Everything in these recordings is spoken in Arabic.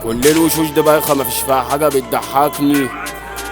كل الوشوش دي بايخة مفيش فيها حاجة بتضحكني.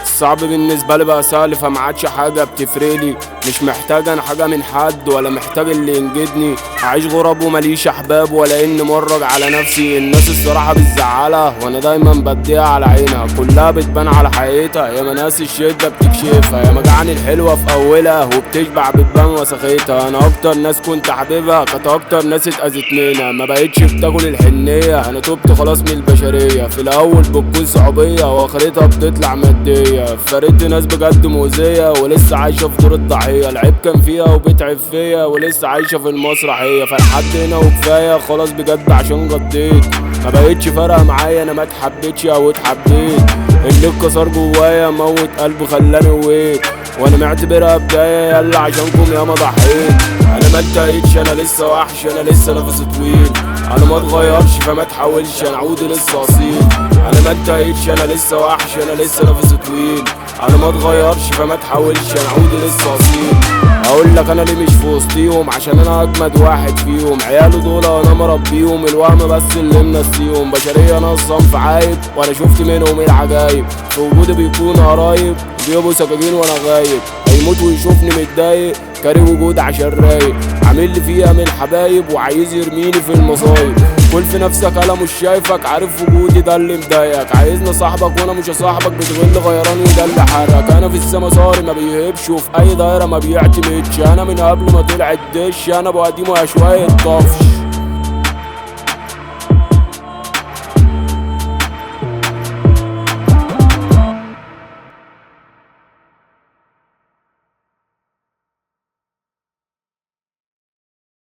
الصعب بالنسبة لي بقى سهل فما عادش حاجة بتفرقلي. مش محتاج انا حاجة من حد ولا محتاج اللي ينجدني. اعيش غراب ومليش احباب ولا اني مرج على نفسي. الناس الصراحة بتزعلها وانا دايما بديها على عينها. كلها بتبان على حقيقتها يا ناس الشدة بتكشفها. يا مجعان الحلوة في اولها وبتشبع بتبان وسخيتها. انا اكتر ناس كنت حبيبها كانت اكتر ناس اتأذت منها. ما بقتش بتاكل الحنية انا تبت خلاص من البشرية. في الاول بتكون صعوبية واخرتها بتطلع مادية. فرقت ناس بجد مؤذية ولسه عايشة في دور الضحية. العيب كان فيها وبتعب فيا ولسه عايشة في المسرحية. فلحد هنا وكفاية خلاص بجد عشان غطيت. ما بقتش فارقة معايا انا ما اتحبيتش او اتحبيت. اللي اتكسر جوايا موت قلبي خلاني ويت. وانا معتبرها بداية يلا عشانكم ياما ضحيت. انا ما انتهيتش انا لسه وحش انا لسه نفسي طويل. انا ما اتغيرش فما تحاولش انا عودي لسه اصيل. انا ما انتهيتش انا لسه وحش انا لسه نفسي طويل. انا ما اتغيرش فما تحاولش انا عودي لسه اصيل. اقول لك انا ليه مش في وسطيهم عشان انا اجمد واحد فيهم. عياله دول انا مربيهم الوهم بس اللي منسيهم. بشريه ناقصه في عايب وانا شفت منهم العجايب. في وجودي بيكون قرايب بيبقوا سكاكين وانا غايب. هيموت ويشوفني متضايق كاره وجود عشان رايق. عامل لي فيها من الحبايب وعايز يرميني في المصايب. كل في نفسك انا مش شايفك عارف وجودي ده اللي مضايقك. عايزني صاحبك وانا مش صاحبك بتغل غيران وده اللي حرك. انا في السما صاري ما بيهبش وفي اي دايره ما بيعتمدش. انا من قبل ما طلع الدش انا ابو قديم ويا شويه طفش.